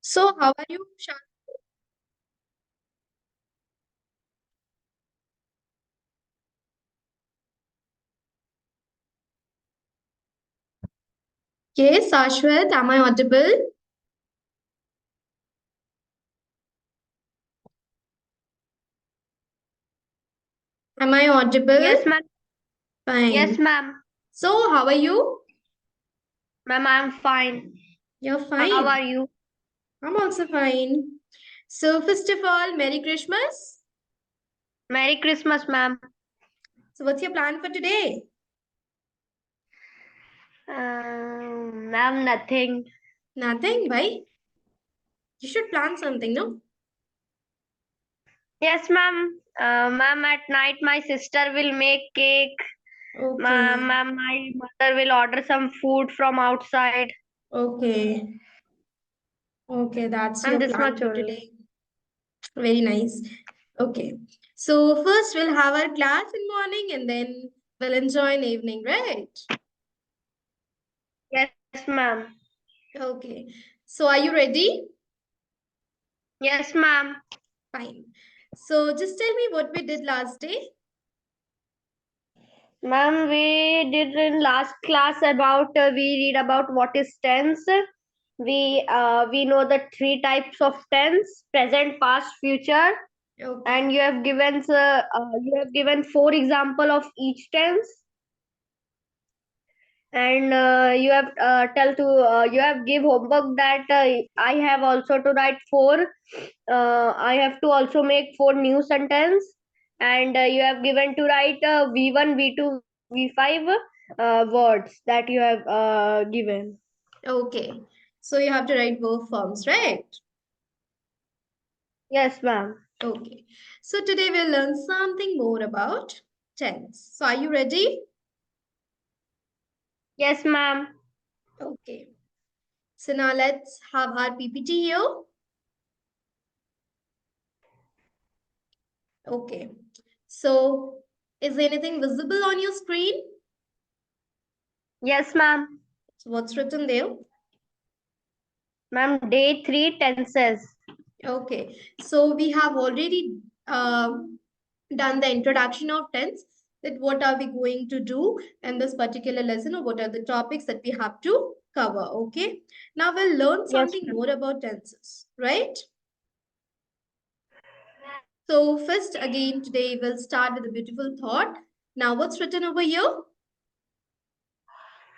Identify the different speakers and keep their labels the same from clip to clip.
Speaker 1: So, how are you, Shan? Yes, Ashwat, am I audible? Am I audible?
Speaker 2: Yes, ma'am. Yes,
Speaker 1: Fine.
Speaker 2: ma'am.
Speaker 1: So, how are you?
Speaker 2: Ma'am, I'm fine.
Speaker 1: You're
Speaker 2: How
Speaker 1: fine.
Speaker 2: are you?
Speaker 1: I'm also fine. So, first of all, Merry Christmas.
Speaker 2: Merry Christmas, ma'am.
Speaker 1: So, what's your plan for today?
Speaker 2: Ma'am, nothing.
Speaker 1: Nothing, why? You should plan something, no?
Speaker 2: Yes, ma'am. Ma'am, at night my sister will make cake.
Speaker 1: Okay.
Speaker 2: Ma'am, my mother will order some food from outside.
Speaker 1: Okay. Okay, that's
Speaker 2: And
Speaker 1: your
Speaker 2: this
Speaker 1: plan
Speaker 2: much
Speaker 1: for
Speaker 2: only.
Speaker 1: today. Very nice. Okay. So, first we'll have our class in morning and then we'll enjoy in evening, right?
Speaker 2: Yes, ma'am.
Speaker 1: Okay. So, are you ready?
Speaker 2: Yes, ma'am.
Speaker 1: Fine. So just tell me what we did last day.
Speaker 2: Ma'am, we did in last class about we read about what is tense. We know the three types of tense: present, past, future. And
Speaker 1: Okay.
Speaker 2: you have given four example of each tense, and you have give homework that I have also to write four. I have to also make four new sentence, and you have given to write v1, v2, v5 words that you have given.
Speaker 1: Okay. So you have to write verb forms, right?
Speaker 2: Yes, ma'am.
Speaker 1: Okay. So today we'll learn something more about tense. So are you ready?
Speaker 2: Yes, ma'am.
Speaker 1: Okay. So now let's have our PPT here. Okay. So is anything visible on your screen?
Speaker 2: Yes, ma'am.
Speaker 1: So what's written there?
Speaker 2: Ma'am, day three tenses.
Speaker 1: Okay, so we have already done the introduction of tense, that what are we going to do in this particular lesson, or what are the topics that we have to cover. Okay, now we'll learn
Speaker 2: Yes,
Speaker 1: something
Speaker 2: ma'am.
Speaker 1: more about tenses, right? So first again today we'll start with a beautiful thought. Now what's written over here?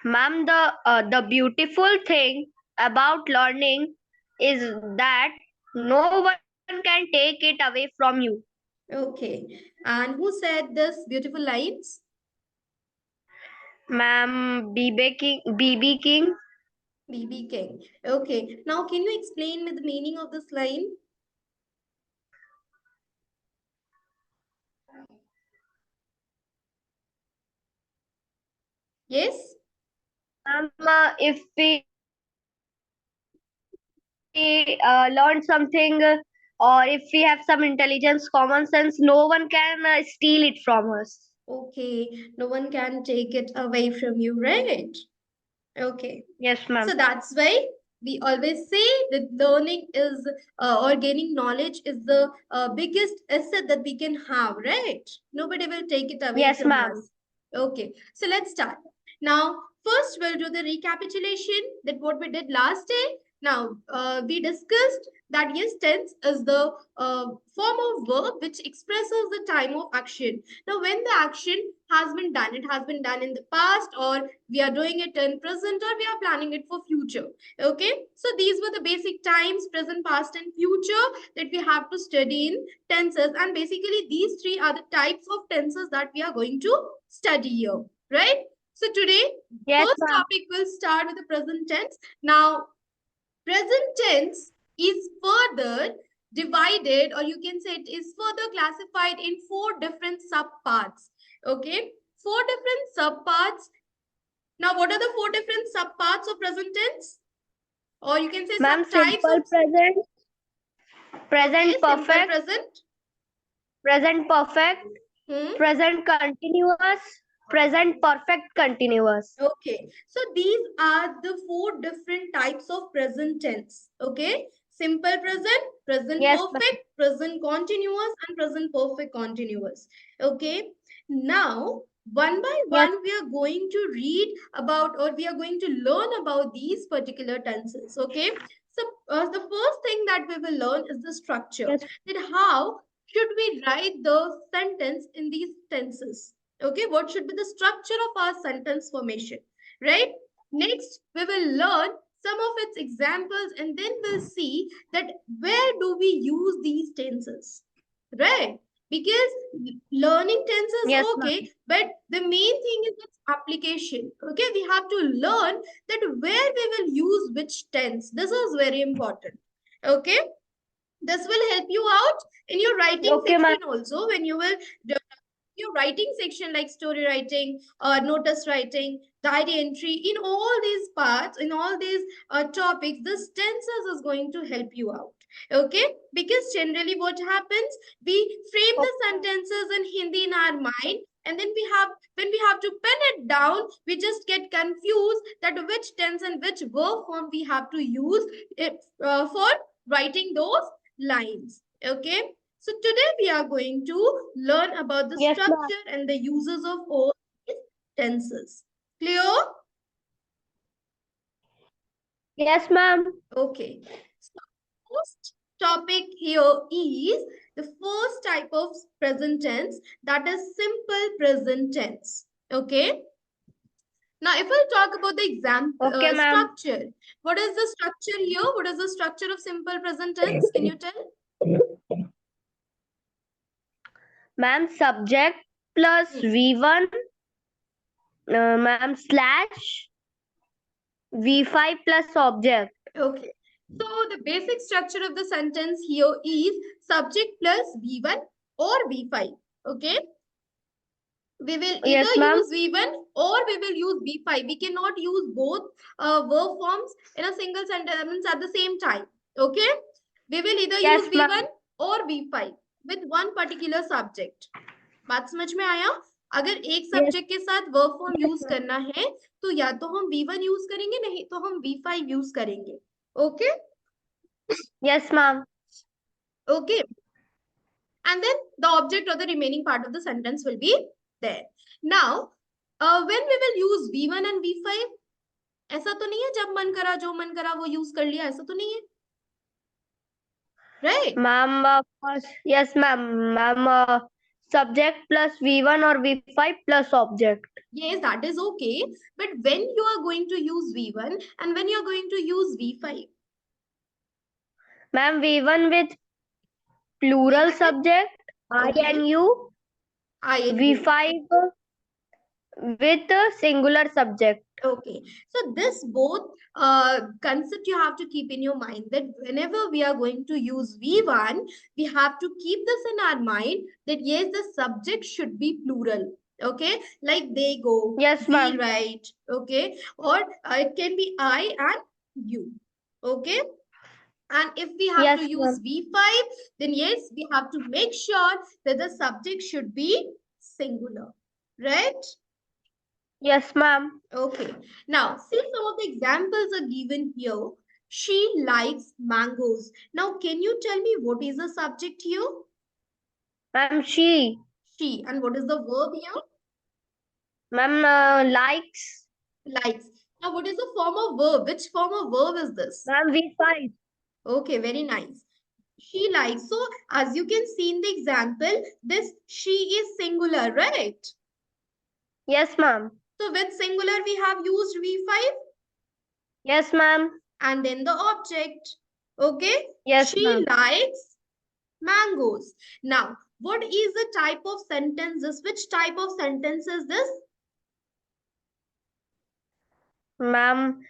Speaker 2: Ma'am, the beautiful thing about learning is that no one can take it away from you.
Speaker 1: Okay, and who said this beautiful lines?
Speaker 2: Ma'am, BB King.
Speaker 1: BB King. Okay, now can you explain me the meaning of this line? Yes.
Speaker 2: Ma'am, if we learn something, or if we have some intelligence, common sense, no one can steal it from us.
Speaker 1: Okay, no one can take it away from you, right? Okay,
Speaker 2: Yes, ma'am.
Speaker 1: so that's why we always say that learning is or gaining knowledge is the biggest asset that we can have, right? Nobody will take it away
Speaker 2: Yes,
Speaker 1: from
Speaker 2: ma'am.
Speaker 1: us. Okay, so let's start. Now, first we'll do the recapitulation that what we did last day. Now, we discussed that yes, tense is the form of verb which expresses the time of action. Now, when the action has been done, it has been done in the past, or we are doing it in present, or we are planning it for future. Okay, so these were the basic times: present, past, and future, that we have to study in tenses. And basically these three are the types of tenses that we are going to study here, right? So today
Speaker 2: Yes,
Speaker 1: first
Speaker 2: ma'am.
Speaker 1: topic will start with the present tense. Now present tense is further divided, or you can say it is further classified in four different subparts. Okay, four different subparts. Now, what are the four different subparts of present tense? Or you can say
Speaker 2: Ma'am,
Speaker 1: subtypes of.
Speaker 2: simple present,
Speaker 1: Okay,
Speaker 2: present
Speaker 1: simple
Speaker 2: perfect,
Speaker 1: present.
Speaker 2: present perfect,
Speaker 1: Hmm.
Speaker 2: present continuous, present perfect continuous.
Speaker 1: Okay, so these are the four different types of present tense. Okay, Simple present, present
Speaker 2: Yes, ma'am.
Speaker 1: perfect, present continuous, and present perfect continuous. Okay. Now, one by
Speaker 2: Yes,
Speaker 1: one, we are going to read about, or we are going to learn about these particular tenses. Okay. So, the first thing that we will learn is the structure.
Speaker 2: yes,
Speaker 1: That how should we write the sentence in these tenses? Okay. What should be the structure of our sentence formation? Right. Next, we will learn some of its examples, and then we'll see that where do we use these tenses, right? Because learning tenses,
Speaker 2: yes,
Speaker 1: okay,
Speaker 2: ma'am.
Speaker 1: but the main thing is its application. Okay, we have to learn that where we will use which tense. This is very important. Okay, this will help you out in your writing
Speaker 2: Okay, ma'am.
Speaker 1: section also, when you will your writing section like story writing, notice writing, diary entry. In all these parts, in all these topics, this tenses is going to help you out. Okay, because generally what happens, we frame the
Speaker 2: Okay, ma'am.
Speaker 1: sentences in Hindi in our mind, and then we have, when we have to pen it down, we just get confused that which tense and which verb form we have to use it, for writing those lines. Okay, so today we are going to learn about the
Speaker 2: Yes, ma'am.
Speaker 1: structure and the uses of all these tenses. Clear?
Speaker 2: Yes, ma'am.
Speaker 1: Okay. So first topic here is the first type of present tense, that is simple present tense. Okay. Now, if I talk about the example
Speaker 2: Okay, ma'am.
Speaker 1: structure, what is the structure here? What is the structure of simple present tense? Can you tell?
Speaker 2: Ma'am, subject plus
Speaker 1: Hmm.
Speaker 2: V1, ma'am, slash V5 plus object.
Speaker 1: Okay. So the basic structure of the sentence here is subject plus V1 or V5. Okay. We will either
Speaker 2: Yes, ma'am.
Speaker 1: use V1 or we will use V5. We cannot use both verb forms in a single sentence at the same time. Okay. We will either use
Speaker 2: Yes,
Speaker 1: V1
Speaker 2: ma'am.
Speaker 1: or V5 with one particular subject. बात समझ में आया? अगर एक
Speaker 2: Yes,
Speaker 1: subject के साथ verb form
Speaker 2: yes,
Speaker 1: use
Speaker 2: ma'am.
Speaker 1: करना है, तो या तो हम V1 यूज करेंगे, नहीं तो हम V5 यूज करेंगे. Okay.
Speaker 2: Yes, ma'am.
Speaker 1: Okay. And then the object or the remaining part of the sentence will be there. Now, when we will use V1 and V5, ऐसा तो नहीं है जब मन करा जो मन करा वो यूज कर लिया, ऐसा तो नहीं है, right?
Speaker 2: Ma'am, yes, ma'am. Ma'am, subject plus V1 or V5 plus object.
Speaker 1: Yes, that is okay. But when you are going to use V1 and when you are going to use V5,
Speaker 2: Ma'am, V1 with plural
Speaker 1: V1 with,
Speaker 2: subject, I
Speaker 1: okay,
Speaker 2: and you.
Speaker 1: I and you.
Speaker 2: V5 with singular subject.
Speaker 1: Okay, so this both concept you have to keep in your mind, that whenever we are going to use V1, we have to keep this in our mind that yes, the subject should be plural. Okay, like they go,
Speaker 2: Yes,
Speaker 1: we
Speaker 2: ma'am.
Speaker 1: write. Okay, or it can be I and you. Okay, and if we have to
Speaker 2: Yes,
Speaker 1: use
Speaker 2: ma'am.
Speaker 1: V5, then yes, we have to make sure that the subject should be singular, right?
Speaker 2: Yes, ma'am.
Speaker 1: Okay. Now, see, some of the examples are given here. She likes mangoes. Now, can you tell me what is the subject here?
Speaker 2: Ma'am, she.
Speaker 1: She. And what is the verb here?
Speaker 2: Ma'am, likes.
Speaker 1: Likes. Now, what is the form of verb? Which form of verb is this?
Speaker 2: Ma'am, V5.
Speaker 1: Okay, very nice. She likes. So, as you can see in the example, this she is singular, right?
Speaker 2: Yes, ma'am.
Speaker 1: So, with singular, we have used V5
Speaker 2: Yes, ma'am.
Speaker 1: and then the object. Okay?
Speaker 2: Yes,
Speaker 1: She
Speaker 2: ma'am.
Speaker 1: likes mangoes. Now, what is the type of sentence this? Which type of sentence is this?
Speaker 2: Ma'am,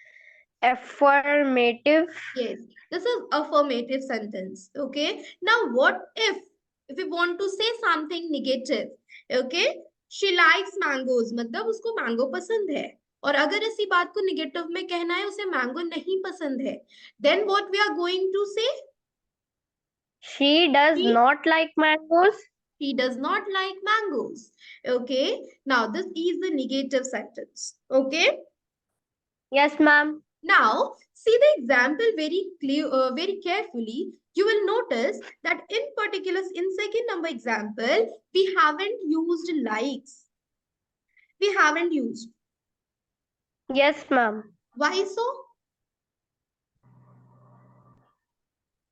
Speaker 2: affirmative.
Speaker 1: Yes, this is affirmative sentence. Okay. Now, what if we want to say something negative? Okay. She likes mangoes. मतलब उसको mango पसंद है. और अगर इसी बात को negative में कहना है, उसे mango नहीं पसंद है. Then what we are going to say?
Speaker 2: She does
Speaker 1: She
Speaker 2: not like mangoes.
Speaker 1: He does not like mangoes. Okay. Now, this is the negative sentence. Okay.
Speaker 2: Yes, ma'am.
Speaker 1: Now, see the example very clear, very carefully. You will notice that in particular, in second number example, we haven't used likes. We haven't used.
Speaker 2: Yes, ma'am.
Speaker 1: Why so?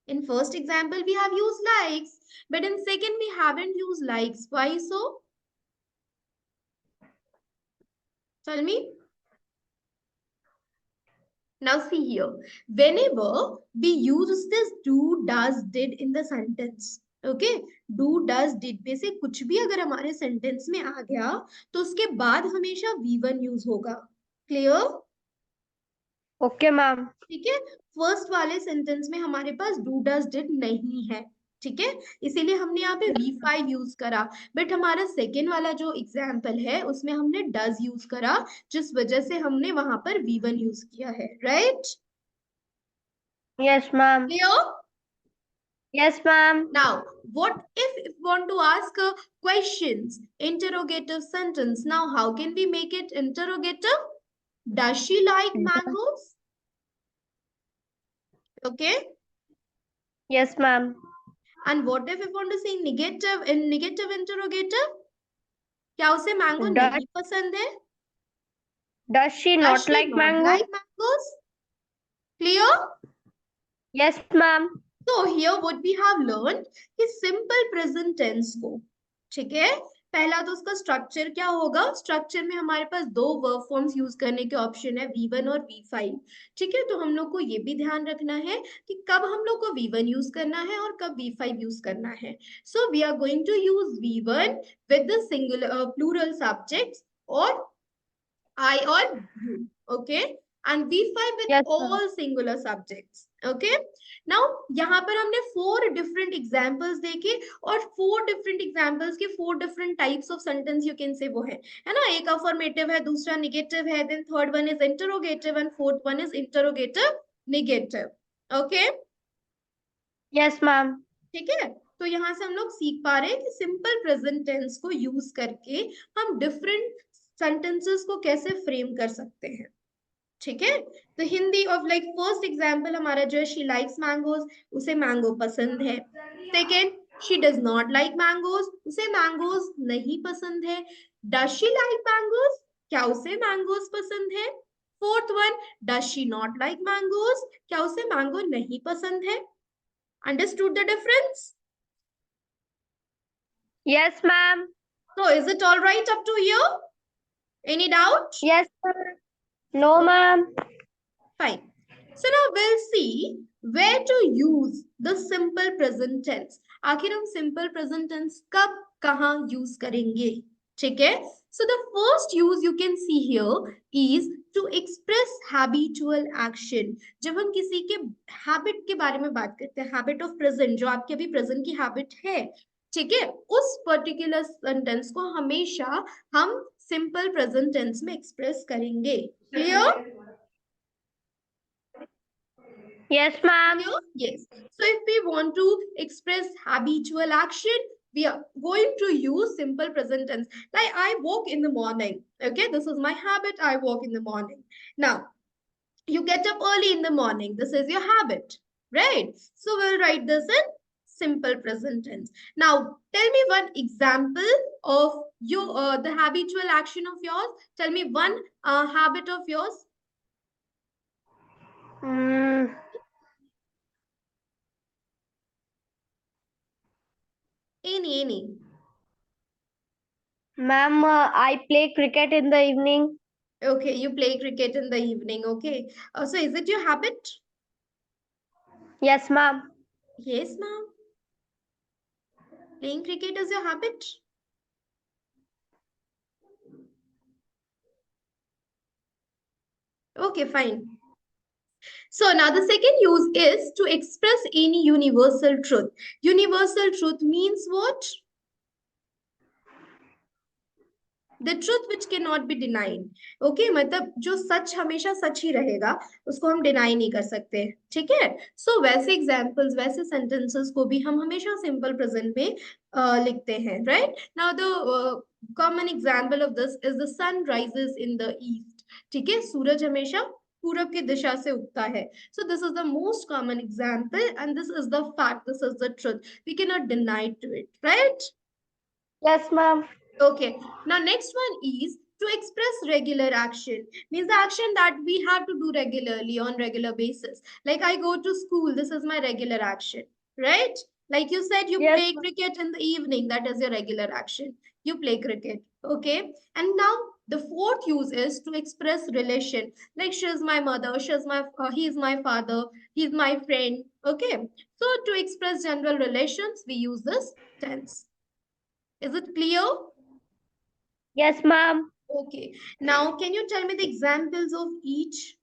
Speaker 1: In first example, we have used likes, but in second, we haven't used likes. Why so? Tell me. Now see here, whenever we use this do, does, did in the sentence, okay, do, does, did में से कुछ भी अगर हमारे sentence में आ गया तो उसके बाद हमेशा V1 यूज होगा. Clear?
Speaker 2: Okay, ma'am.
Speaker 1: ठीक है. फर्स्ट वाले सेंटेंस में हमारे पास डू डज डिड नहीं है. ठीक है, इसीलिए हमने यहाँ पे V5 यूज करा. बट हमारा सेकेंड वाला जो एग्जाम्पल है उसमें हमने डज यूज करा, जिस वजह से हमने वहां पर V1 यूज किया है. Right?
Speaker 2: Yes, ma'am.
Speaker 1: Clear?
Speaker 2: Yes, ma'am.
Speaker 1: Now, what if want to ask questions, interrogative sentence? Now, how can we make it interrogative? Does she like mangoes? Okay.
Speaker 2: Yes, ma'am.
Speaker 1: And what if we want to say negative in negative interrogative? क्या उसे mango
Speaker 2: Does,
Speaker 1: नहीं पसंद है?
Speaker 2: does she
Speaker 1: Does
Speaker 2: not
Speaker 1: she
Speaker 2: like
Speaker 1: not
Speaker 2: mango?
Speaker 1: like mangoes? Clear?
Speaker 2: Yes, ma'am.
Speaker 1: So here what we have learned is simple present tense को. ठीक है, पहला तो उसका स्ट्रक्चर क्या होगा. स्ट्रक्चर में हमारे पास दो वर्ब फॉर्म्स यूज करने के ऑप्शन है, V1 और V5. ठीक है, तो हम लोग को ये भी ध्यान रखना है कि कब हम लोग को V1 यूज करना है और कब V5 यूज करना है. So we are going to use V1 with the singular plural subjects और I or you. Okay, and V5 with
Speaker 2: Yes, ma'am.
Speaker 1: all singular subjects. Okay, now यहाँ पर हमने 4 different examples देखे और 4 different examples के 4 different types of sentence you can say वो है ना. एक affirmative है, दूसरा negative है, then third one is interrogative and fourth one is interrogative negative. Okay,
Speaker 2: Yes, ma'am.
Speaker 1: ठीक है. तो यहाँ से हम लोग सीख पा रहे हैं कि सिंपल प्रेजेंट टेंस को यूज करके हम डिफरेंट सेंटेंसेस को कैसे फ्रेम कर सकते हैं. ठीक है, तो Hindi of like first example हमारा जो है, शी लाइक्स मैंगोज, उसे मैंगो पसंद है. Second, she does not like mangoes, उसे मैंगोज नहीं पसंद है. डज शी लाइक मैंगोज, क्या उसे मैंगोज पसंद है. Fourth one, does she not like mangoes, क्या उसे मैंगो नहीं पसंद है. Understood the difference?
Speaker 2: Yes, ma'am.
Speaker 1: So is it all right up to here? Any doubt?
Speaker 2: Yes, ma'am. No, ma'am.
Speaker 1: Fine. So now we'll see where to use the simple present tense. आखिर हम simple present tense कब कहाँ use करेंगे. ठीक है. So the first use you can see here is to express habitual action. जब हम किसी के habit के बारे में बात करते हैं, habit of present, जो आपके अभी present की habit है, ठीक है, उस पर्टिकुलर सेंटेंस को हमेशा हम सिंपल प्रेजेंट टेंस में एक्सप्रेस करेंगे. Clear?
Speaker 2: Yes, ma'am.
Speaker 1: Yes. So if we want to express habitual action, we are going to use simple present tense. Like I walk in the morning. Okay, this is my habit. I walk in the morning. Now, you get up early in the morning. This is your habit, right? So we'll write this in simple present tense. Now, tell me one example of your the habitual action of yours. Tell me one habit of yours.
Speaker 2: Mm,
Speaker 1: Any.
Speaker 2: ma'am, I play cricket in the evening.
Speaker 1: Okay, you play cricket in the evening. Okay. So is it your habit?
Speaker 2: Yes, ma'am.
Speaker 1: Yes, ma'am. Playing cricket is your habit? Okay, fine. So now the second use is to express any universal truth. Universal truth means what? The truth which cannot be denied. Okay, मतलब जो सच हमेशा सच ही रहेगा, उसको हम deny नहीं कर सकते. ठीक है. So वैसे एग्जाम्पल्स, वैसे सेंटेंसेस को भी हम हमेशा सिंपल प्रेजेंट में लिखते हैं. Right? Now the common example of this is the sun rises in the east. ठीक है, सूरज हमेशा पूरब की दिशा से उगता है. So this is the most common example, and this is the fact. This is the truth. We cannot deny to it, right?
Speaker 2: Yes, ma'am.
Speaker 1: Okay. Now next one is to express regular action. Means the action that we have to do regularly on regular basis. Like I go to school, this is my regular action, right? Like you said, you
Speaker 2: Yes,
Speaker 1: play
Speaker 2: ma'am.
Speaker 1: cricket in the evening. That is your regular action. You play cricket. Okay. And now the fourth use is to express relation. Like she's my mother, he is my father, he's my friend. Okay. So to express general relations, we use this tense. Is it clear?
Speaker 2: Yes, ma'am.
Speaker 1: Okay. Now, can you tell me the examples of each,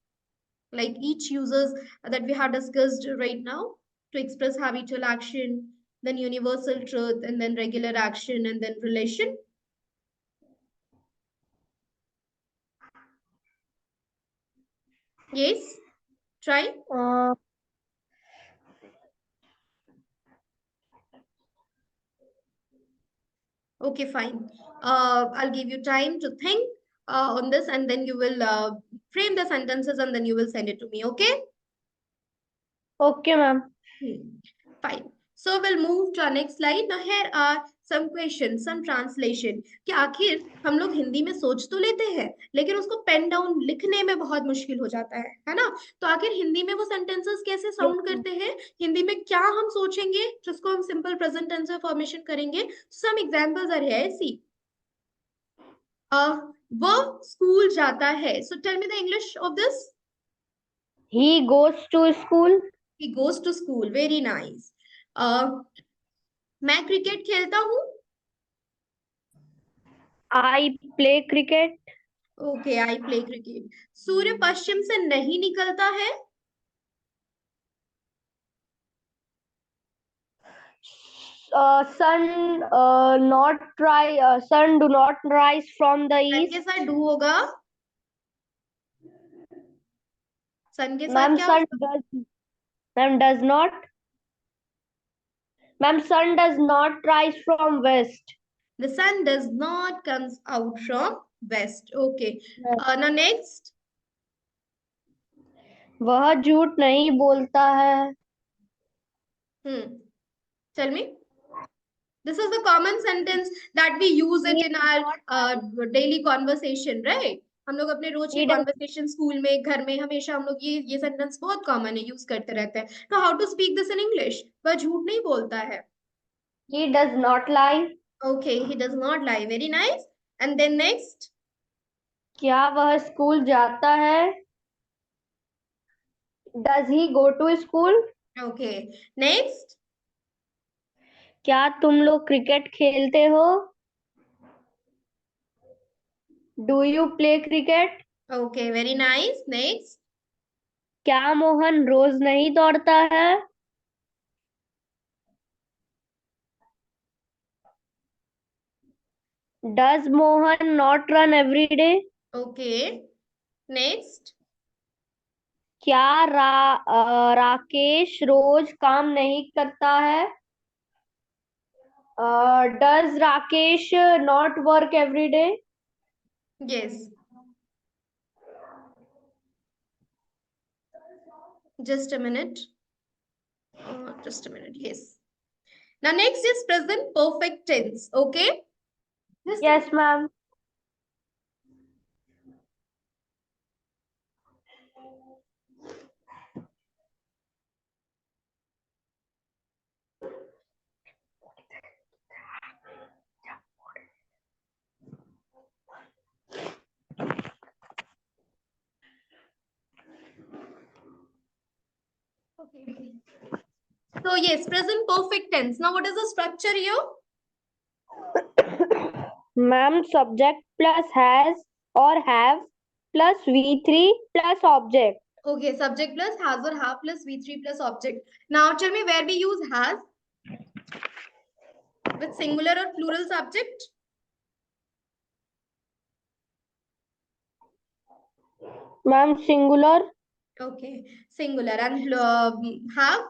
Speaker 1: like each users that we have discussed right now to express habitual action, then universal truth, and then regular action, and then relation? Yes. Try.
Speaker 2: Uh,
Speaker 1: Okay, fine. I'll give you time to think on this, and then you will frame the sentences, and then you will send it to me. Okay.
Speaker 2: okay, ma'am.
Speaker 1: Hmm. Fine. So we'll move to our next slide. Now here are some questions, some translation. कि आखिर हम लोग हिंदी में सोच तो लेते हैं, लेकिन उसको पेन डाउन लिखने में बहुत मुश्किल हो जाता है ना? तो आखिर हिंदी में वो सेंटेंसेस कैसे
Speaker 2: Yes,
Speaker 1: साउंड
Speaker 2: ma'am.
Speaker 1: करते हैं? हिंदी में क्या हम सोचेंगे जिसको हम सिंपल प्रेजेंट टेंस में फॉर्मेशन करेंगे? Some examples are here. See, वो स्कूल जाता है. So tell me the English of this.
Speaker 2: He goes to school.
Speaker 1: He goes to school. Very nice. मैं क्रिकेट खेलता हूँ.
Speaker 2: I play cricket.
Speaker 1: Okay, I play cricket. सूर्य पश्चिम से नहीं निकलता है.
Speaker 2: Sun do not rise from the
Speaker 1: सन के
Speaker 2: east.
Speaker 1: साथ डू होगा. सन के साथ
Speaker 2: Ma'am,
Speaker 1: क्या
Speaker 2: sun
Speaker 1: होगा?
Speaker 2: does. Ma'am does not. Ma'am, sun does not rise from west.
Speaker 1: The sun does not comes out from west. Okay.
Speaker 2: Yes.
Speaker 1: ना next.
Speaker 2: वह झूठ नहीं बोलता है.
Speaker 1: Tell me. This is the common sentence that we use it
Speaker 2: He
Speaker 1: in
Speaker 2: does
Speaker 1: our
Speaker 2: not lie.
Speaker 1: daily conversation, right? हम लोग अपने रोज की
Speaker 2: He does.
Speaker 1: कॉन्वर्सेशन स्कूल में, घर में, हमेशा हम लोग ये सेंटेंस बहुत कॉमन है, यूज करते रहते हैं. तो how to speak this in English? वह झूठ नहीं बोलता है.
Speaker 2: He does not lie.
Speaker 1: Okay, he does not lie. Very nice. And then next.
Speaker 2: क्या वह स्कूल जाता है? Does he go to school?
Speaker 1: Okay. Next.
Speaker 2: क्या तुम लोग क्रिकेट खेलते हो? Do you play cricket?
Speaker 1: Okay, very nice. Next.
Speaker 2: क्या मोहन रोज नहीं दौड़ता है? Does Mohan not run every day?
Speaker 1: Okay. Next.
Speaker 2: क्या राकेश रोज काम नहीं करता है? Does Rakesh not work every day?
Speaker 1: Yes. Just a minute. Just a minute. Yes. Now next is present perfect tense. Okay. This.
Speaker 2: Yes, ma'am.
Speaker 1: Okay. So yes, present perfect tense. Now what is the structure here?
Speaker 2: Ma'am, subject plus has or have plus V3 plus object.
Speaker 1: Okay, subject plus has or have plus V3 plus object. Now tell me where we use has with singular or plural subject.
Speaker 2: Ma'am, singular.
Speaker 1: Okay, singular. And have.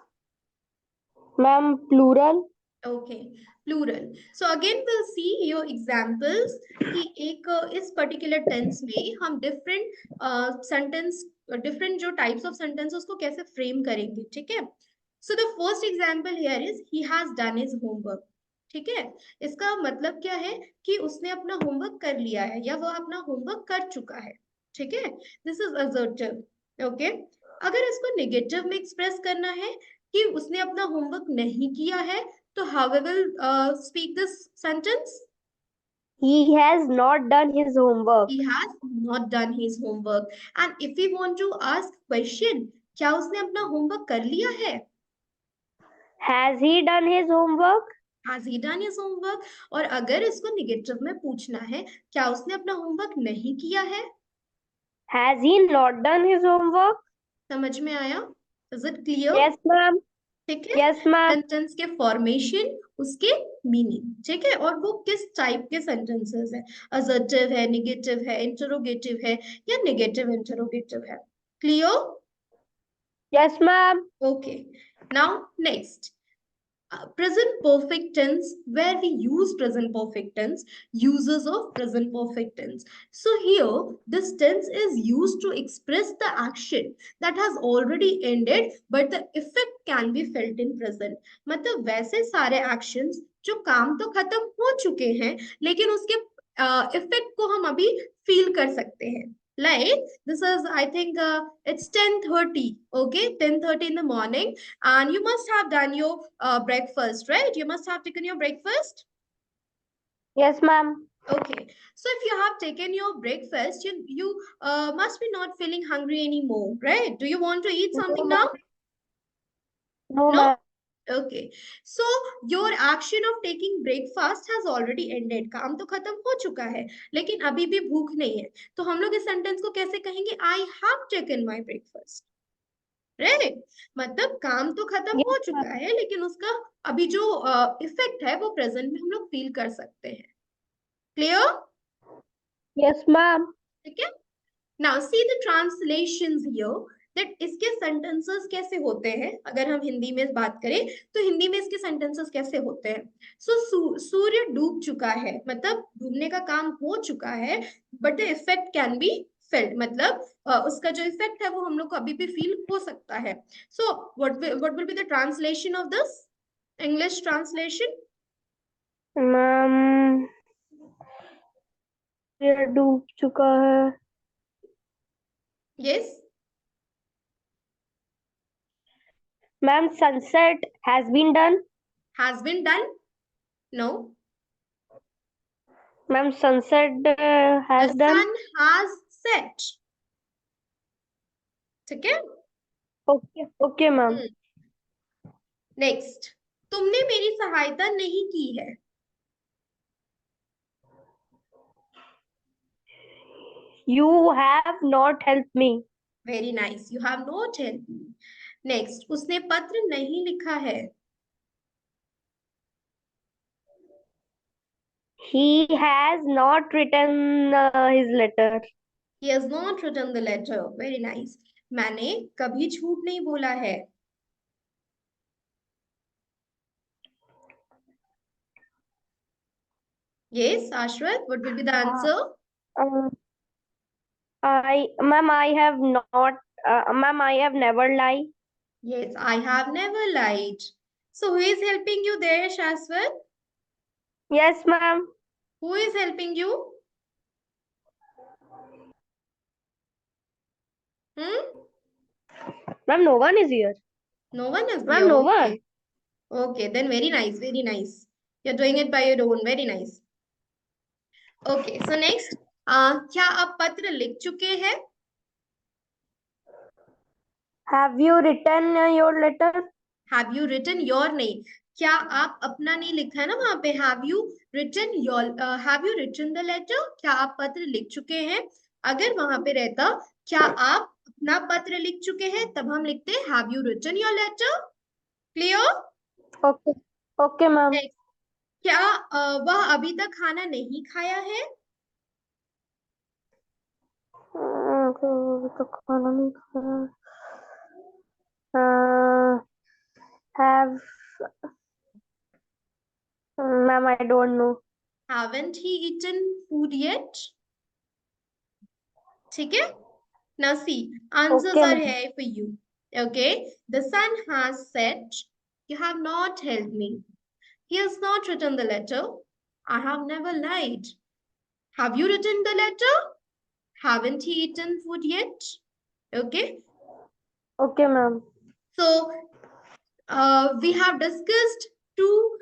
Speaker 2: Ma'am, plural.
Speaker 1: Okay, plural. So again we'll see your examples कि एक इस particular tense में हम different sentence different जो types of sentence उसको कैसे frame करेंगे, ठीक है। So the first example here is he has done his homework, ठीक है। इसका मतलब क्या है कि उसने अपना होमवर्क कर लिया है या वह अपना होमवर्क कर चुका है, ठीक है। This is assertive, okay. अगर इसको नेगेटिव में एक्सप्रेस करना है कि उसने अपना होमवर्क नहीं किया है, तो how we will speak this sentence?
Speaker 2: He has not done his homework.
Speaker 1: He has not done his homework. And if we want to ask question, क्या उसने अपना होमवर्क कर लिया है?
Speaker 2: Has he done his homework?
Speaker 1: Has he done his homework? और अगर इसको negative में पूछना है, क्या उसने अपना होमवर्क नहीं किया है?
Speaker 2: Has he not done his homework?
Speaker 1: समझ में आया? Is it clear?
Speaker 2: Yes, ma'am.
Speaker 1: ठीक है।
Speaker 2: Yes, ma'am.
Speaker 1: सेंटेंस के फॉर्मेशन, उसके मीनिंग, ठीक है, और वो किस टाइप के सेंटेंसेस है, असर्टिव है, नेगेटिव है, इंटरोगेटिव है, या नेगेटिव इंटरोगेटिव है। Clear?
Speaker 2: Yes, ma'am.
Speaker 1: Okay, now next, present perfect tense, where we use present perfect tense, uses of present perfect tense. So here this tense is used to express the action that has already ended but the effect can be felt in present. मतलब वैसे सारे actions जो काम तो खत्म हो चुके हैं लेकिन उसके इफेक्ट को हम अभी फील कर सकते हैं। Like this is, I think it's 10:30, okay, 10:30 in the morning, and you must have done your breakfast, right? You must have taken your breakfast.
Speaker 2: Yes, ma'am.
Speaker 1: Okay, so if you have taken your breakfast, you must be not feeling hungry anymore, right? Do you want to eat
Speaker 2: No,
Speaker 1: something now?
Speaker 2: ma'am. No,
Speaker 1: No?
Speaker 2: ma'am.
Speaker 1: Okay, so your action of taking breakfast has already ended. काम तो खत्म हो चुका है लेकिन अभी भी भूख नहीं है, तो हम लोग इस सेंटेंस को कैसे कहेंगे? I have taken my breakfast, right. मतलब काम तो खत्म
Speaker 2: Yes,
Speaker 1: हो
Speaker 2: ma'am.
Speaker 1: चुका है लेकिन उसका अभी जो इफेक्ट है वो प्रेजेंट में हम लोग फील कर सकते हैं। क्लियर?
Speaker 2: Yes, ma'am.
Speaker 1: ठीक है। Now see the translations here, that इसके सेंटेंसेस कैसे होते हैं। अगर हम हिंदी में बात करें तो हिंदी में इसके सेंटेंसेस कैसे होते हैं। सूर्य डूब चुका है, मतलब डूबने का काम हो चुका है, but the effect can be felt, मतलब उसका जो इफेक्ट है वो हम लोग को अभी भी फील हो सकता है। So what will be the translation of this, English translation?
Speaker 2: Ma'am ये डूब चुका है।
Speaker 1: Yes.
Speaker 2: Ma'am sunset has been done.
Speaker 1: Has been done? No.
Speaker 2: Ma'am sunset
Speaker 1: the
Speaker 2: has done.
Speaker 1: Sun has set, ठीक है।
Speaker 2: Okay okay ma'am.
Speaker 1: नेक्स्ट, तुमने मेरी सहायता नहीं की है।
Speaker 2: You have not help me.
Speaker 1: Very nice, you have not help me. Next, उसने पत्र नहीं लिखा है।
Speaker 2: He has not written his letter.
Speaker 1: He has not written the letter, very nice. मैंने कभी झूठ नहीं बोला है। यस आश्रत, what will be the answer?
Speaker 2: I have not, ma'am, I have never lied.
Speaker 1: Yes, I have never lied. So who is helping you there, Shaswat?
Speaker 2: Yes, ma'am.
Speaker 1: Who is helping you? Hmm?
Speaker 2: Ma'am, no one is here.
Speaker 1: No one is there.
Speaker 2: Ma'am, no one.
Speaker 1: Okay. Okay, then very nice, very nice. You're doing it by your own. Very nice. Okay, so next, क्या आप पत्र लिख चुके हैं?
Speaker 2: Have you written your letter?
Speaker 1: Have you written your name? क्या आप अपना नहीं लिखा है ना वहां पे? Have you written your, have you written the letter? क्या आप पत्र लिख चुके हैं? अगर वहां पे रहता क्या आप अपना पत्र लिख चुके हैं, तब हम लिखते have you written your letter? Clear?
Speaker 2: Okay. Okay, ma'am.
Speaker 1: Next, क्या वह अभी तक खाना नहीं खाया है?
Speaker 2: तो खाना नहीं खाया। Uh, have, ma'am, I don't know.
Speaker 1: Haven't he eaten food yet? ठीक है। Now see, answers
Speaker 2: Okay,
Speaker 1: are
Speaker 2: ma'am.
Speaker 1: here for you. Okay, the sun has set. You have not helped me. He has not written the letter. I have never lied. Have you written the letter? Haven't he eaten food yet? Okay,
Speaker 2: Okay, ma'am.
Speaker 1: so we have discussed two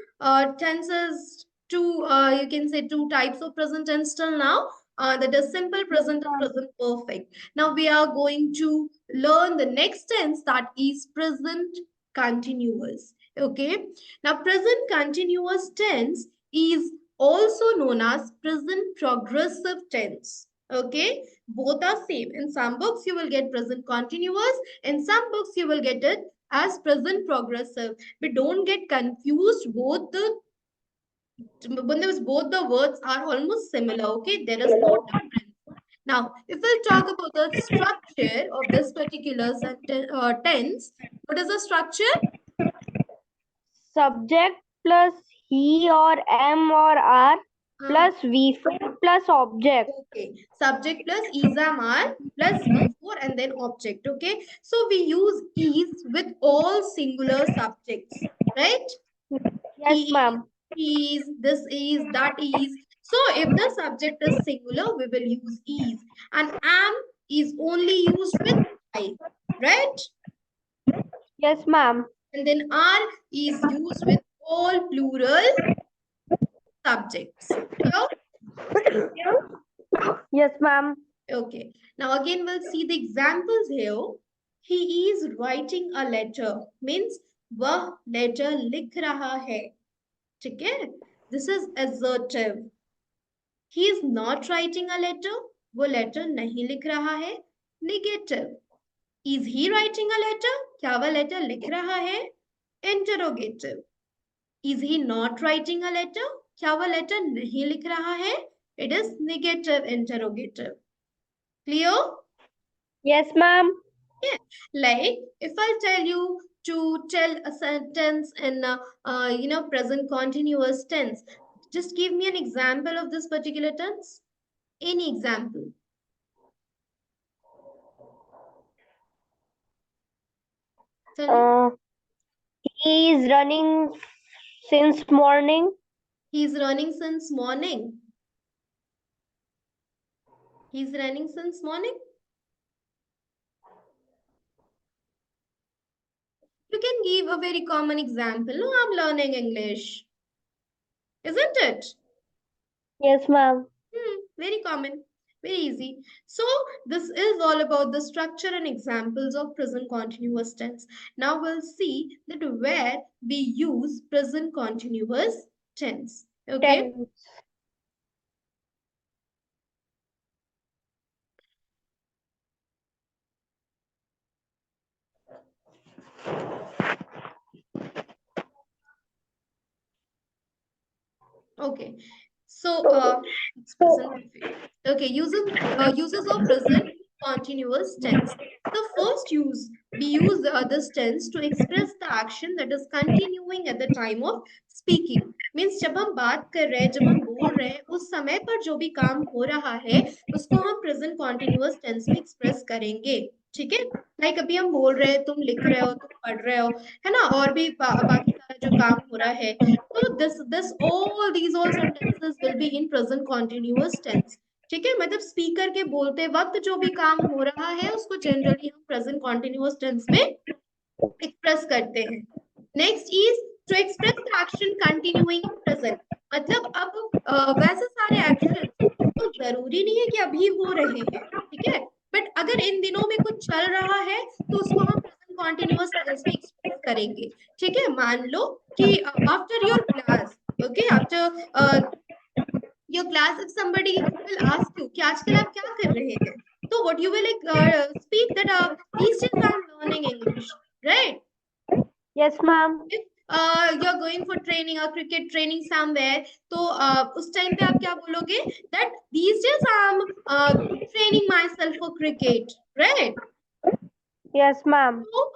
Speaker 1: tenses, two you can say two types of present tense till now. That is simple
Speaker 2: Yes,
Speaker 1: present and
Speaker 2: ma'am.
Speaker 1: present perfect. Now we are going to learn the next tense, that is present continuous. Okay. Now present continuous tense is also known as present progressive tense. Okay. Both are same. In some books you will get present continuous. In some books you will get it as present progressive. But don't get confused. Both the words are almost similar. Okay, there is no difference. Now, if we'll talk about the structure of this particular tense, what is the structure?
Speaker 2: Subject plus he or am or are
Speaker 1: Uh,
Speaker 2: plus V4 plus object.
Speaker 1: okay, subject plus is am are plus V4 and then object. Okay, so we use is with all singular subjects, right?
Speaker 2: Yes,
Speaker 1: He
Speaker 2: ma'am.
Speaker 1: is, this is, that is. So if the subject is singular, we will use is. And am is only used with I, right?
Speaker 2: Yes, ma'am.
Speaker 1: And then are is used with all plural subjects. Clear?
Speaker 2: Yes, ma'am.
Speaker 1: Okay. Now again, we'll see the examples here. He is writing a letter. Means वह letter लिख रहा है. ठीक है? This is assertive. He is not writing a letter. वो letter नहीं लिख रहा है. Negative. Is he writing a letter? क्या वह लेटर लिख रहा है? Interrogative. Is he not writing a letter? क्या वह लेटर नहीं लिख रहा है? It is negative interrogative. Clear?
Speaker 2: Yes, ma'am.
Speaker 1: Yeah. Like if I tell you to tell a sentence in present continuous tense, just give me an example of this particular tense. Any example. Tell me.
Speaker 2: Uh, he is running since morning.
Speaker 1: He's running since morning. He's running since morning. You can give a very common example. No, I'm learning English. Isn't it?
Speaker 2: Yes, ma'am.
Speaker 1: Very common. Very easy. So this is all about the structure and examples of present continuous tense. Now we'll see that where we use present continuous tense. Okay.
Speaker 2: 10.
Speaker 1: Okay. So, it's present perfect. Okay, uses of present continuous tense. The first use, we use this tense to express the action that is continuing at the time of speaking. Means जब हम बात कर रहे हैं, जब हम बोल रहे हैं, उस समय पर जो भी काम हो रहा है, उसको हम present continuous tense में express करेंगे. ठीक है? Like अभी हम बोल रहे हैं, तुम लिख रहे हो, तुम पढ़ रहे हो, है ना? और भी बाकी सारा जो काम हो रहा है, so this all these all sentences will be in present continuous tense. ठीक है, मतलब स्पीकर के बोलते वक्त जो भी काम हो रहा है उसको जनरली हम प्रेजेंट कॉन्टिन्यूअस टेंस में एक्सप्रेस करते हैं. Next is to express the action continuing in present. मतलब अब वैसे सारे एक्शन तो जरूरी नहीं है कि अभी हो रहे हैं. ठीक है, बट अगर इन दिनों में कुछ चल रहा है तो उसको हम प्रेजेंट कॉन्टिन्यूअस टेंस में एक्सप्रेस करेंगे. ठीक है, मान लो कि after your class, okay, after your class, if somebody will ask you कि आजकल आप क्या कर रहे हैं, तो what you will speak that these days I am learning English, right?
Speaker 2: Yes, ma'am.
Speaker 1: If you're going for training or cricket training somewhere, तो उस टाइम पे आप क्या बोलोगे that these days I am training myself for cricket, right?
Speaker 2: Yes, ma'am.
Speaker 1: तो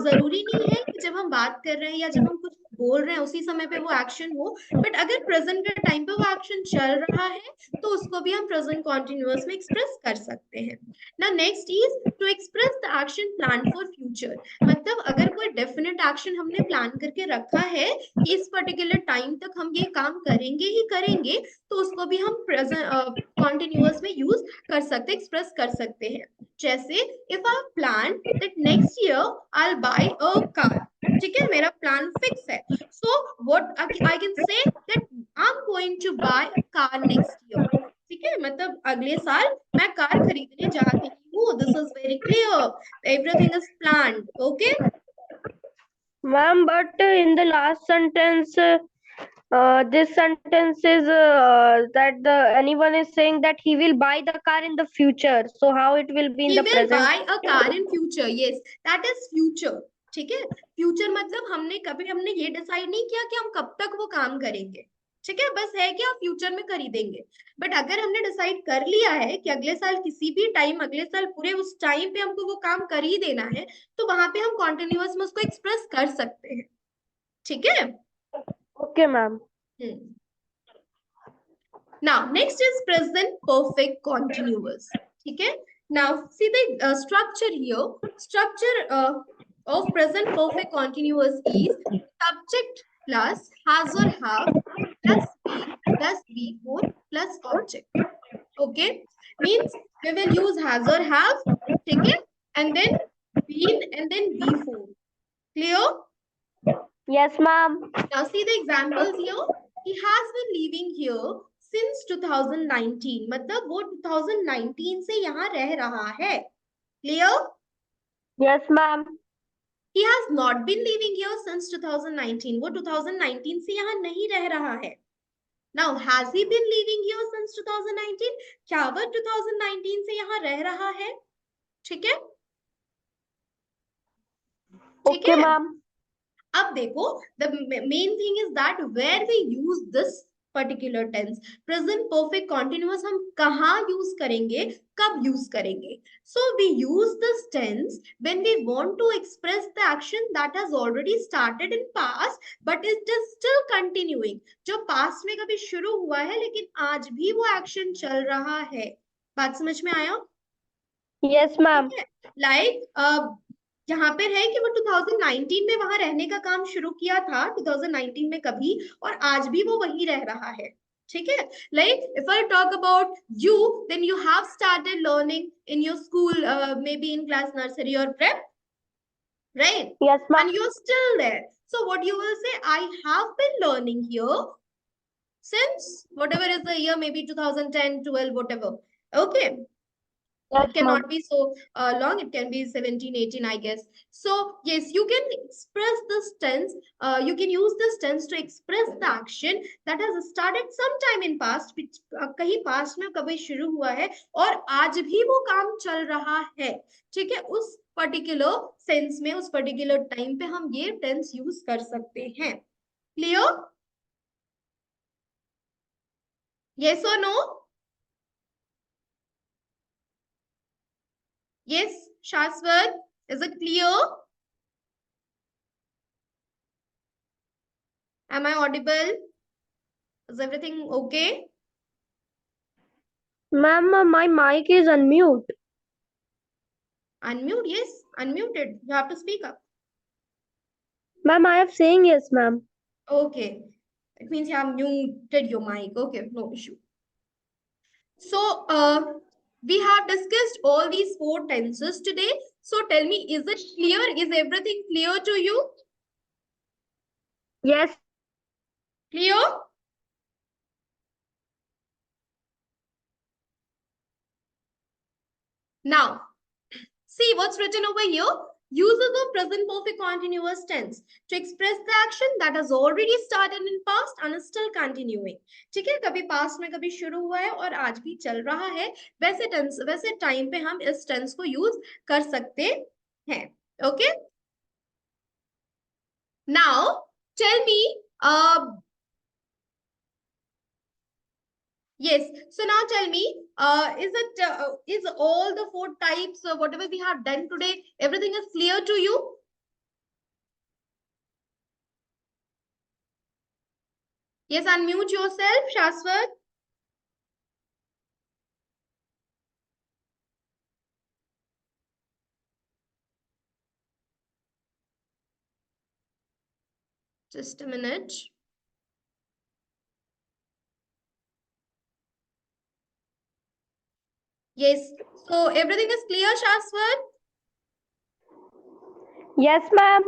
Speaker 1: जरूरी नहीं है कि जब हम बात कर रहे हैं या जब हम कुछ बोल रहे हैं उसी समय पे वो एक्शन हो, बट अगर प्रेजेंट के टाइम पे वो एक्शन चल रहा है तो उसको भी हम प्रेजेंट कॉन्टिन्यूअस में एक्सप्रेस कर सकते हैं ना। Next is to express the action plan for future. मतलब अगर कोई डेफिनेट एक्शन हमने प्लान करके रखा है कि इस पर्टिकुलर टाइम तक हम ये काम करेंगे ही करेंगे, तो उसको भी हम प्रेजेंट कॉन्टिन्यूअस में यूज कर सकते, एक्सप्रेस कर सकते हैं। जैसे if I plan that next year I will buy a car, ठीक है, मेरा प्लान फिक्स है, so what I can say that I am going to buy a car next year. ठीक है, मतलब अगले साल मैं कार खरीदने जा रही हूँ। This is very clear, everything is planned. Okay
Speaker 2: Ma'am, but in the last sentence, this sentence is that the anyone is saying that he will buy the car in the future. So how it will be in
Speaker 1: he
Speaker 2: the
Speaker 1: will
Speaker 2: present?
Speaker 1: buy a car in future, yes, that is future। ठीक है, future मतलब हमने ये decide नहीं किया कि हम कब तक वो काम करेंगे। ठीक है, बस है कि हम फ्यूचर में खरीदेंगे। बट अगर हमने डिसाइड कर लिया है कि अगले साल किसी भी टाइम, अगले साल पूरे उस टाइम पे हमको वो काम कर ही देना है, तो वहां पे हम कॉन्टिन्यूअस में उसको एक्सप्रेस कर सकते हैं। ठीक है।
Speaker 2: Okay, ma'am.
Speaker 1: Now, next is present perfect continuous. Okay. Now, see the structure here. Structure of present perfect continuous is subject plus has or have plus be plus be4 plus object. Okay. Means we will use has or have. Okay. And then been and then be4. Clear?
Speaker 2: Yes, ma'am.
Speaker 1: Now see the examples here. He has been living here since 2019. मतलब वो 2019 से यहाँ रह रहा है। Clear?
Speaker 2: Yes, ma'am.
Speaker 1: He has not been living here since 2019. वो 2019 से यहाँ नहीं रह रहा है। Now, has he been living here since 2019? क्या वह 2019 से यहाँ रह रहा है? ठीक है? ठीक
Speaker 2: Okay,
Speaker 1: है?
Speaker 2: ma'am.
Speaker 1: अब देखो, the main thing is that where we use this particular tense, present perfect continuous हम कहाँ यूज करेंगे, कब यूज करेंगे। So we use this tense when we want to express the action that has already started in past but it is still continuing. जो past में कभी शुरू हुआ है लेकिन आज भी वो एक्शन चल रहा है। बात समझ में आया?
Speaker 2: Yes,
Speaker 1: ठीक
Speaker 2: ma'am.
Speaker 1: है, लाइक यहाँ पे है कि वो 2019 में वहां रहने का काम शुरू किया था, 2019 में कभी, और आज भी वो वहीं रह रहा है। ठीक है, like if I talk about you, then you have started learning in your school, maybe in class nursery और prep, right?
Speaker 2: Yes, ma'am.
Speaker 1: And you're still there, so what you will say, I have been learning here since whatever is the year, maybe 2010, 12, whatever. Okay,
Speaker 2: Yes,
Speaker 1: it cannot
Speaker 2: ma'am.
Speaker 1: be so long, it can be 17, 18, I guess. So yes, you can express this tense, you can use this tense to express the action that has started sometime in past, which kahi past mein kabhi shuru hua hai aur aaj bhi wo kaam chal raha hai। ठीक है, उस particular sense में, उस particular time पे हम ये tense use कर सकते हैं। क्लियर? यस और no? Yes, Shaswat, is it clear? Am I audible? Is everything okay?
Speaker 2: Ma'am, my mic is unmute.
Speaker 1: Unmute, yes, unmuted. You have to speak up.
Speaker 2: Ma'am, I am saying yes, ma'am.
Speaker 1: Okay, it means you have muted your mic. Okay, no issue. So, we have discussed all these four tenses today. So, tell me, is it clear? Is everything clear to you?
Speaker 2: Yes.
Speaker 1: Clear? Now, see what's written over here. Uses of present perfect continuous tense to express the action that has already started in past and is still continuing. ठीक है, कभी past में कभी शुरू हुआ है और आज भी चल रहा है, वैसे टेंस, वैसे टाइम पे हम इस टेंस को यूज कर सकते हैं। Okay, now tell me, yes, so now tell me, is all the four types, whatever we have done today, everything is clear to you? Yes, unmute yourself, Shaswat. Just a minute. Yes. So everything is clear, Shaswat?
Speaker 2: Yes, ma'am.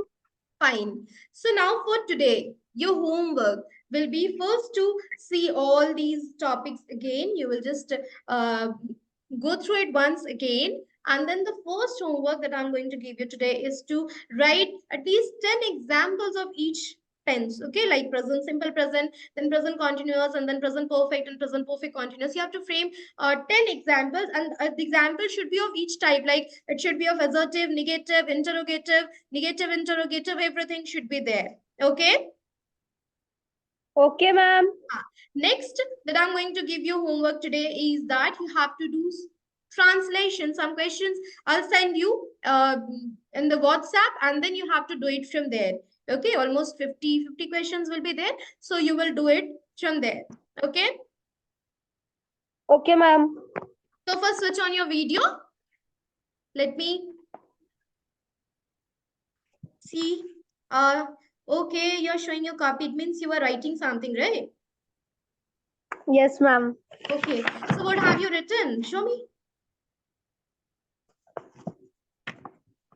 Speaker 1: Fine. So now for today, your homework will be first to see all these topics again. You will just go through it once again. And then the first homework that I'm going to give you today is to write at least 10 examples of each tense. Okay, like present simple present, then present continuous, and then present perfect and present perfect continuous. You have to frame 10 examples, and the example should be of each type. Like it should be of assertive, negative, interrogative, negative, interrogative, everything should be there. Okay.
Speaker 2: Okay, ma'am.
Speaker 1: Next, that I'm going to give you homework today is that you have to do translation. Some questions I'll send you in the WhatsApp, and then you have to do it from there. Okay, almost 50 questions will be there. So you will do it from there. Okay.
Speaker 2: Okay, ma'am.
Speaker 1: So first switch on your video. Let me see. Okay, you're showing your copy. It means you are writing something, right?
Speaker 2: Yes, ma'am.
Speaker 1: Okay. So what have you written? Show me.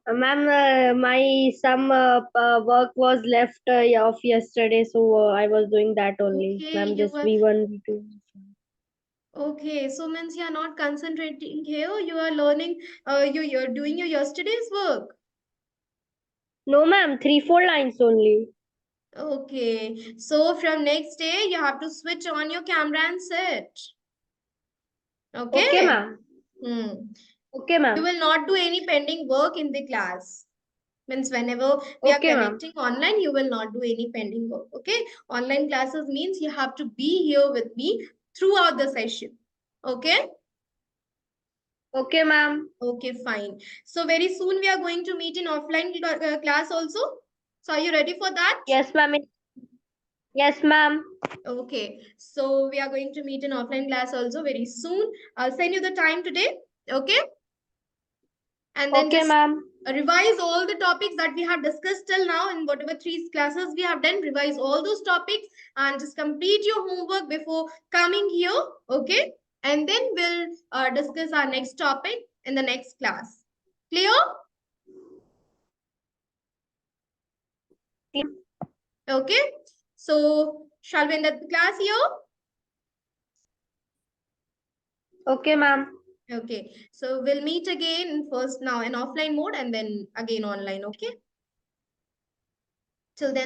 Speaker 2: Ma'am, my some work was left of yesterday, so I was doing that only.
Speaker 1: Okay,
Speaker 2: Ma'am,
Speaker 1: you
Speaker 2: just
Speaker 1: were
Speaker 2: V1, V2.
Speaker 1: okay. So means you are not concentrating here. You are learning. You're doing your yesterday's work.
Speaker 2: No, ma'am, 3, 4 lines only.
Speaker 1: Okay. So from next day, you have to switch on your camera and sit.
Speaker 2: Okay,
Speaker 1: Okay.
Speaker 2: ma'am.
Speaker 1: Hmm.
Speaker 2: Okay,
Speaker 1: You
Speaker 2: ma'am.
Speaker 1: will not do any pending work in the class. Means whenever we are
Speaker 2: Okay, ma'am.
Speaker 1: connecting online, you will not do any pending work. Okay. Online classes means you have to be here with me throughout the session. Okay.
Speaker 2: Okay, ma'am.
Speaker 1: Okay, fine. So very soon we are going to meet in offline class also. So are you ready for that?
Speaker 2: Yes, ma'am. Yes, ma'am.
Speaker 1: Okay. So we are going to meet in offline class also very soon. I'll send you the time today. Okay. And then
Speaker 2: Okay,
Speaker 1: just
Speaker 2: ma'am.
Speaker 1: revise all the topics that we have discussed till now in whatever 3 classes we have done. Revise all those topics and just complete your homework before coming here. Okay. And then we'll discuss our next topic in the next class. Clear? Okay. So shall we end the class here?
Speaker 2: Okay, ma'am.
Speaker 1: Okay. So we'll meet again first now in offline mode and then again online. Okay. Till then.